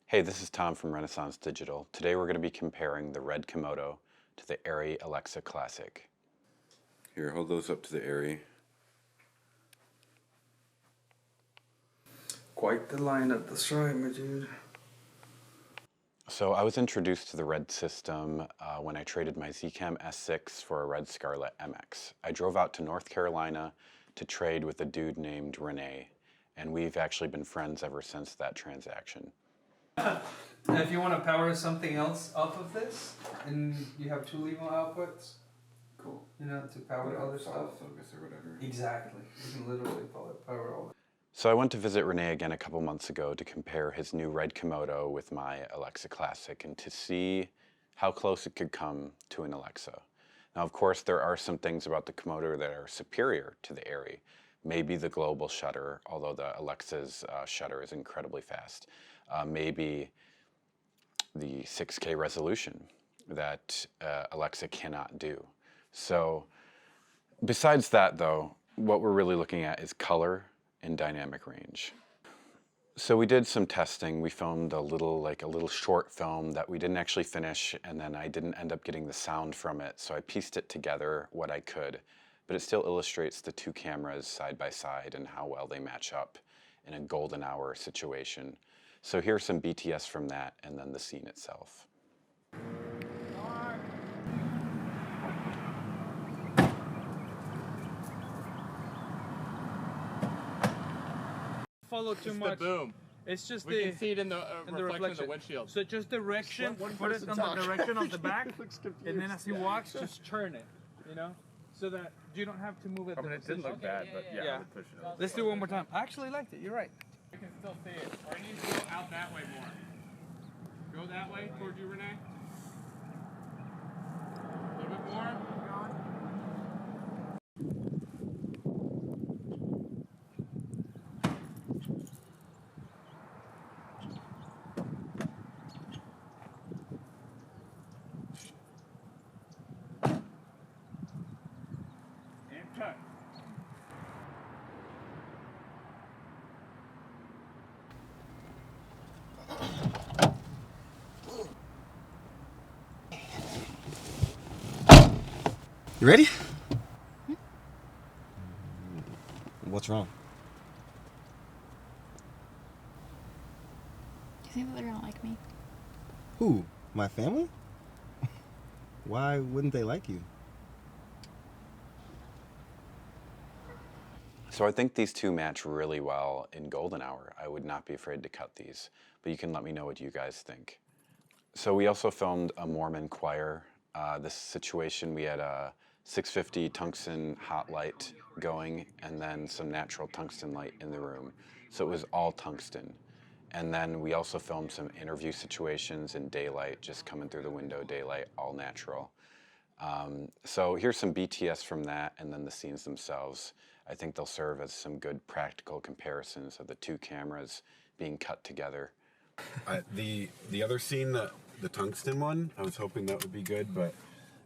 Hey, this is Tom from Renaissance Digital. Today we're going to be comparing the RED Komodo to the ARRI Alexa Classic. Here, hold those up to the ARRI. Quite the lineup, that's right, my dude. So I was introduced to the RED system when I traded my Zcam S6 for a RED Scarlett MX. I drove out to North Carolina to trade with a dude named Rene, and we've actually been friends ever since that transaction. And if you want to power something else off of this, and you have two LEMO outputs, cool. You know, to power other stuff. Focus or whatever. Exactly. You can literally power all. So I went to visit Rene again a couple months ago to compare his new RED Komodo with my Alexa Classic and to see how close it could come to an Alexa. Now, of course, there are some things about the Komodo that are superior to the ARRI. Maybe the global shutter, although the Alexa's shutter is incredibly fast. Maybe the 6K resolution that Alexa cannot do. So besides that, though, what we're really looking at is color and dynamic range. So we did some testing. We filmed a little short film that we didn't actually finish, and then I didn't end up getting the sound from it, so I pieced it together what I could. But it still illustrates the two cameras side by side and how well they match up in a golden hour situation. So here's some BTS from that, and then the scene itself. Follow too It's much. the boom. It's just We can see it in the reflection of the windshield. So just direction. One Put it person on talk. the direction of the back, Looks confused. and then as he walks, just turn it. You know, so that you don't have to move it. I mean, it didn't look bad, but yeah, I would push it. Let's do it one more time. I actually liked it. You're right. You can still see it. Or it needs to go out that way more. Go that way towards you, Renee. A little bit more. And cut. You ready? What's wrong? You think that they're gonna like me? Who? My family? Why wouldn't they like you? So I think these two match really well in golden hour. I would not be afraid to cut these, but you can let me know what you guys think. So we also filmed a Mormon choir. This situation, we had a 650 tungsten hot light going and then some natural tungsten light in the room. So it was all tungsten. And then we also filmed some interview situations in daylight, just coming through the window, daylight, all natural. So here's some BTS from that and then the scenes themselves. I think they'll serve as some good practical comparisons of the two cameras being cut together. The other scene, the tungsten one, I was hoping that would be good, but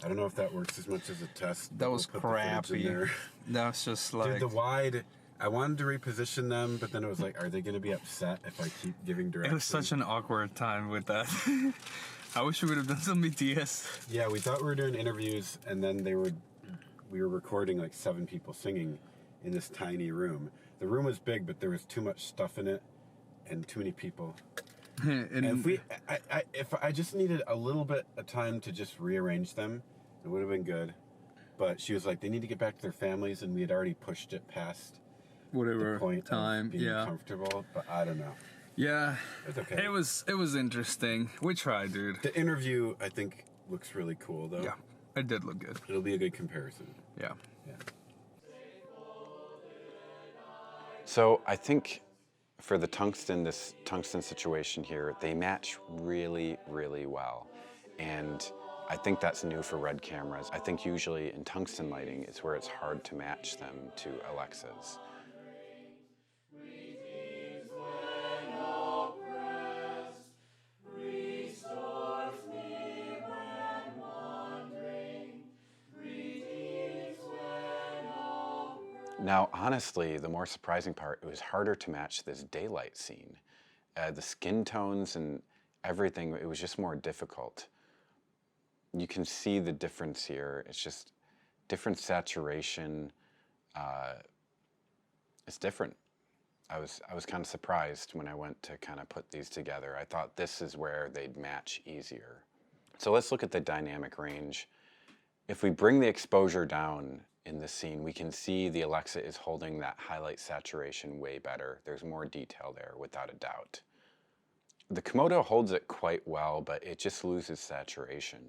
I don't know if that works as much as a test. That was We'll put the footage in crappy. there. That's just like. Dude, the wide, I wanted to reposition them, but then it was like, are they going to be upset if I keep giving directions? It was such an awkward time with that. I wish we would have done some BTS. Yeah, we thought we were doing interviews, and then we were recording like 7 people singing in this tiny room. The room was big, but there was too much stuff in it and too many people. And if I just needed a little bit of time to just rearrange them, it would have been good. But she was like, they need to get back to their families, and we had already pushed it past Whatever the point time, of being yeah. comfortable. But I don't know. Yeah, It's okay. it was interesting. We tried, dude. The interview, I think, looks really cool, though. Yeah, it did look good. It'll be a good comparison. Yeah. Yeah. So I think for this tungsten situation here, they match really, really well. And I think that's new for RED cameras. I think usually in tungsten lighting, it's where it's hard to match them to Alexas. Now, honestly, the more surprising part, it was harder to match this daylight scene. the skin tones and everything, it was just more difficult. You can see the difference here. It's just different saturation. It's different. I was kind of surprised when I went to kind of put these together. I thought this is where they'd match easier. So let's look at the dynamic range. If we bring the exposure down in this scene, we can see the Alexa is holding that highlight saturation way better. There's more detail there, without a doubt. The Komodo holds it quite well, but it just loses saturation.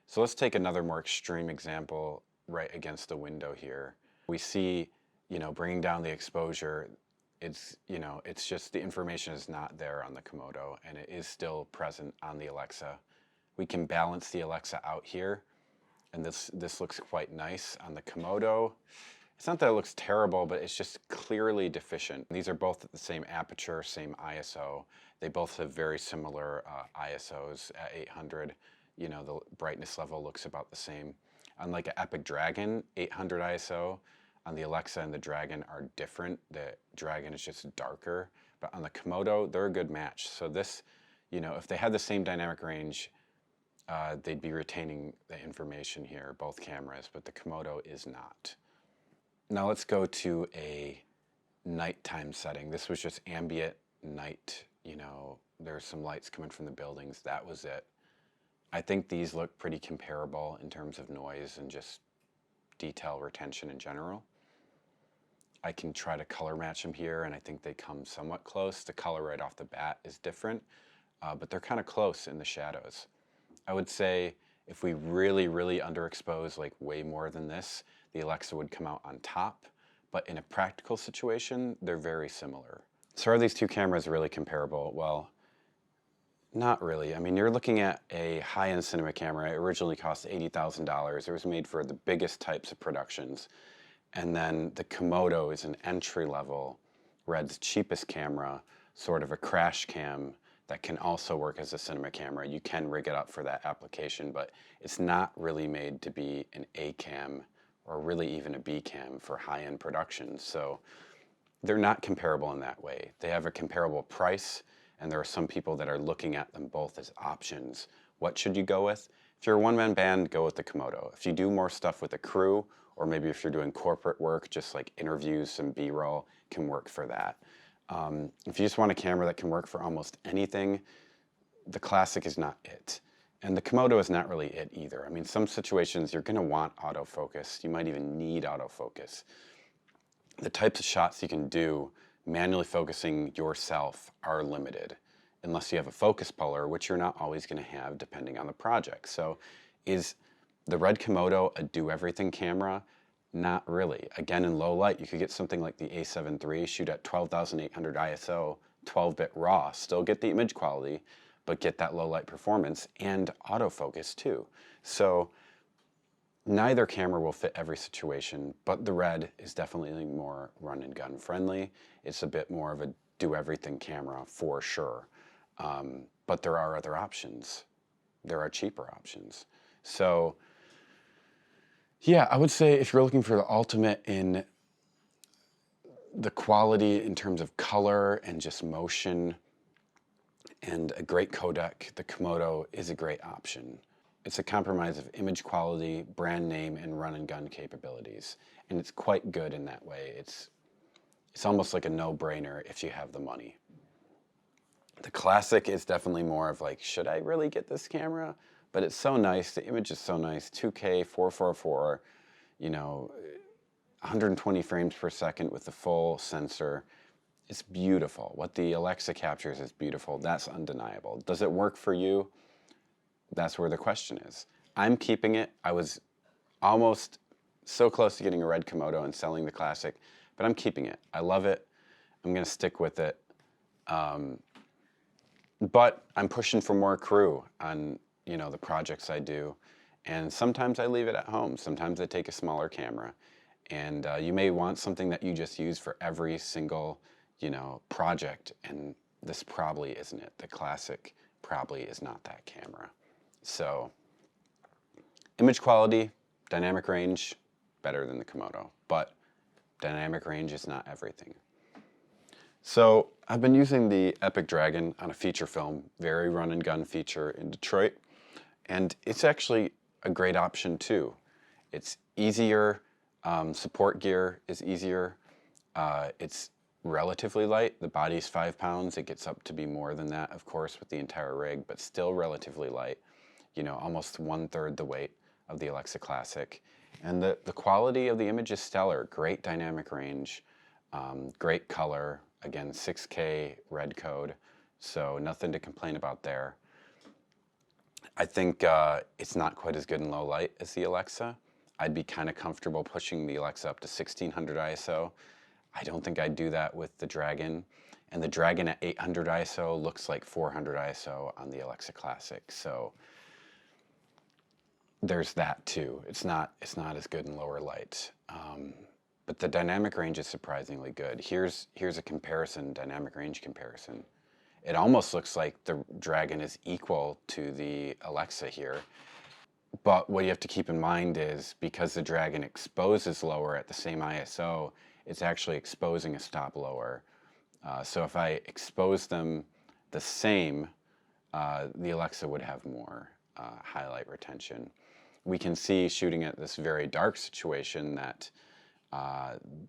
So let's take another more extreme example right against the window here. We see, bringing down the exposure, it's just the information is not there on the Komodo, and it is still present on the Alexa. We can balance the Alexa out here, and this looks quite nice on the Komodo. It's not that it looks terrible, but it's just clearly deficient. These are both at the same aperture, same ISO. They both have very similar ISOs at 800. The brightness level looks about the same. Unlike an Epic Dragon, 800 ISO, on the Alexa and the Dragon are different. The Dragon is just darker, but on the Komodo, they're a good match. So this, if they had the same dynamic range, they'd be retaining the information here, both cameras, but the Komodo is not. Now let's go to a nighttime setting. This was just ambient night, there's some lights coming from the buildings, that was it. I think these look pretty comparable in terms of noise and just detail retention in general. I can try to color match them here, and I think they come somewhat close. The color right off the bat is different, but they're kind of close in the shadows. I would say if we really, really underexpose like way more than this, the Alexa would come out on top, but in a practical situation, they're very similar. So are these two cameras really comparable? Well, not really. I mean, you're looking at a high-end cinema camera. It originally cost $80,000. It was made for the biggest types of productions. And then the Komodo is an entry-level, RED's cheapest camera, sort of a crash cam that can also work as a cinema camera. You can rig it up for that application, but it's not really made to be an A cam or really even a B cam for high-end productions. So they're not comparable in that way. They have a comparable price, and there are some people that are looking at them both as options. What should you go with? If you're a one-man band, go with the Komodo. If you do more stuff with a crew, or maybe if you're doing corporate work, just like interviews, some B-roll can work for that. If you just want a camera that can work for almost anything, the Classic is not it. And the Komodo is not really it either. I mean, some situations you're gonna want autofocus. You might even need autofocus. The types of shots you can do manually focusing yourself are limited, unless you have a focus puller, which you're not always gonna have depending on the project. So is the RED Komodo a do-everything camera? Not really. Again, in low light, you could get something like the A7 III, shoot at 12,800 ISO, 12-bit RAW, still get the image quality, but get that low light performance and autofocus too. So neither camera will fit every situation, but the RED is definitely more run and gun friendly. It's a bit more of a do-everything camera for sure. But there are other options. There are cheaper options. So yeah, I would say if you're looking for the ultimate in the quality in terms of color and just motion and a great codec, the Komodo is a great option. It's a compromise of image quality, brand name, and run and gun capabilities. And it's quite good in that way. It's almost like a no-brainer if you have the money. The Classic is definitely more of like, should I really get this camera? But it's so nice, the image is so nice, 2K, 444, 120 frames per second with the full sensor. It's beautiful. What the Alexa captures is beautiful. That's undeniable. Does it work for you? That's where the question is. I'm keeping it. I was almost so close to getting a RED Komodo and selling the Classic, but I'm keeping it. I love it. I'm gonna stick with it. But I'm pushing for more crew on the projects I do. And sometimes I leave it at home. Sometimes I take a smaller camera. And you may want something that you just use for every single, project. And this probably isn't it. The Classic probably is not that camera. So image quality, dynamic range, better than the Komodo. But dynamic range is not everything. So I've been using the Epic Dragon on a feature film, very run and gun feature in Detroit, and it's actually a great option too. It's easier, support gear is easier, it's relatively light. The body's 5 pounds. It gets up to be more than that, of course, with the entire rig, but still relatively light. You know, almost 1/3 the weight of the Alexa Classic. And the quality of the image is stellar. Great dynamic range, great color. Again, 6K red code, so nothing to complain about there. I think it's not quite as good in low light as the Alexa. I'd be kind of comfortable pushing the Alexa up to 1600 ISO. I don't think I'd do that with the Dragon. And the Dragon at 800 ISO looks like 400 ISO on the Alexa Classic. So there's that too. It's not as good in lower light. But the dynamic range is surprisingly good. Here's a comparison, dynamic range comparison. It almost looks like the Dragon is equal to the Alexa here. But what you have to keep in mind is because the Dragon exposes lower at the same ISO, it's actually exposing a stop lower. So if I expose them the same, the Alexa would have more highlight retention. We can see shooting at this very dark situation that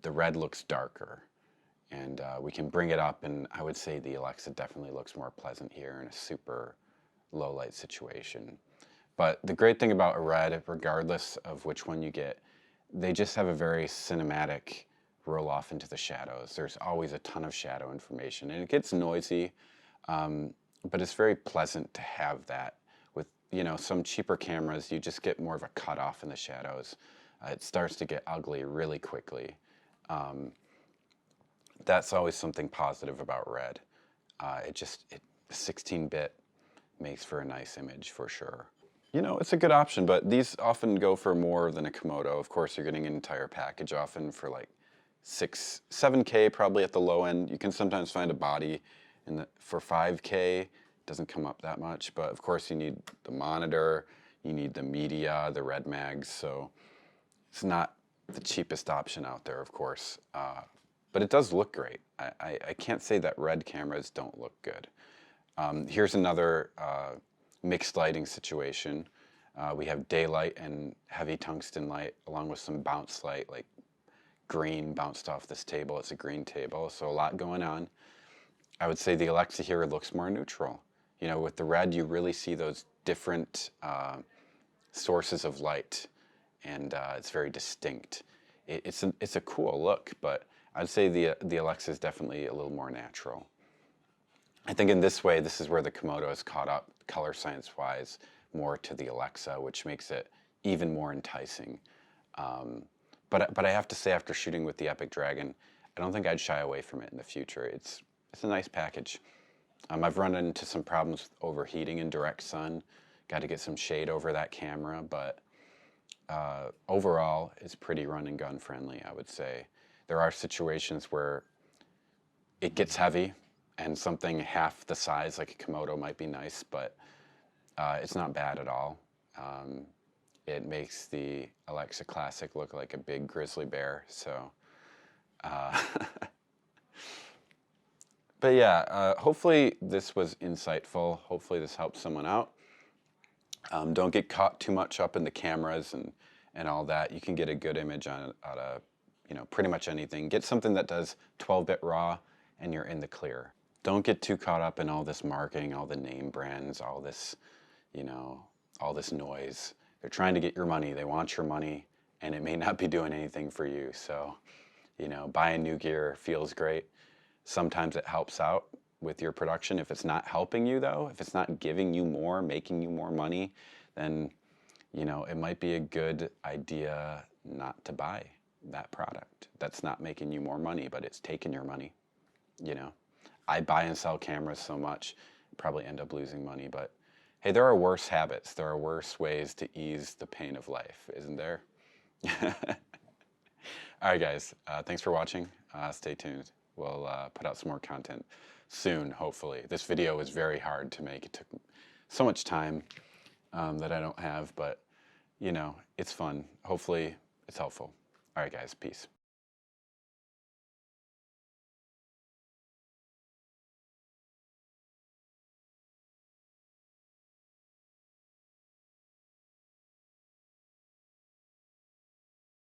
the red looks darker. And we can bring it up, and I would say the Alexa definitely looks more pleasant here in a super low light situation. But the great thing about a RED, regardless of which one you get, they just have a very cinematic roll off into the shadows. There's always a ton of shadow information, and it gets noisy, but it's very pleasant to have that. With, you know, some cheaper cameras, you just get more of a cutoff in the shadows. It starts to get ugly really quickly. That's always something positive about RED. 16-bit makes for a nice image for sure. You know, it's a good option, but these often go for more than a Komodo. Of course, you're getting an entire package often for like 7K probably at the low end. You can sometimes find a body for 5K. It doesn't come up that much, but of course you need the monitor, you need the media, the RED mags, so it's not the cheapest option out there, of course. But it does look great. I can't say that RED cameras don't look good. Here's another mixed lighting situation. We have daylight and heavy tungsten light along with some bounce light, like green bounced off this table. It's a green table, so a lot going on. I would say the Alexa here looks more neutral. You know, with the RED, you really see those different sources of light, and it's very distinct. It's a cool look, but I'd say the Alexa is definitely a little more natural. I think in this way, this is where the Komodo has caught up, color science-wise, more to the Alexa, which makes it even more enticing. But I have to say, after shooting with the Epic Dragon, I don't think I'd shy away from it in the future. It's a nice package. I've run into some problems with overheating in direct sun. Got to get some shade over that camera, but overall, it's pretty run and gun friendly, I would say. There are situations where it gets heavy, and something half the size, like a Komodo, might be nice, but it's not bad at all. It makes the Alexa Classic look like a big grizzly bear, so. But yeah, hopefully this was insightful. Hopefully this helped someone out. Don't get caught too much up in the cameras and all that. You can get a good image out of, you know, pretty much anything. Get something that does 12-bit RAW, and you're in the clear. Don't get too caught up in all this marketing, all the name brands, all this, you know, all this noise. They're trying to get your money. They want your money, and it may not be doing anything for you. So, you know, buying new gear feels great. Sometimes it helps out with your production. If it's not helping you, though, if it's not giving you more, making you more money, then, you know, it might be a good idea not to buy that product. That's not making you more money, but it's taking your money, you know. I buy and sell cameras so much, probably end up losing money, but hey, there are worse habits. There are worse ways to ease the pain of life, isn't there? All right, guys, thanks for watching. Stay tuned. We'll put out some more content soon, hopefully. This video was very hard to make. It took so much time that I don't have, but, you know, it's fun. Hopefully it's helpful. All right, guys, peace.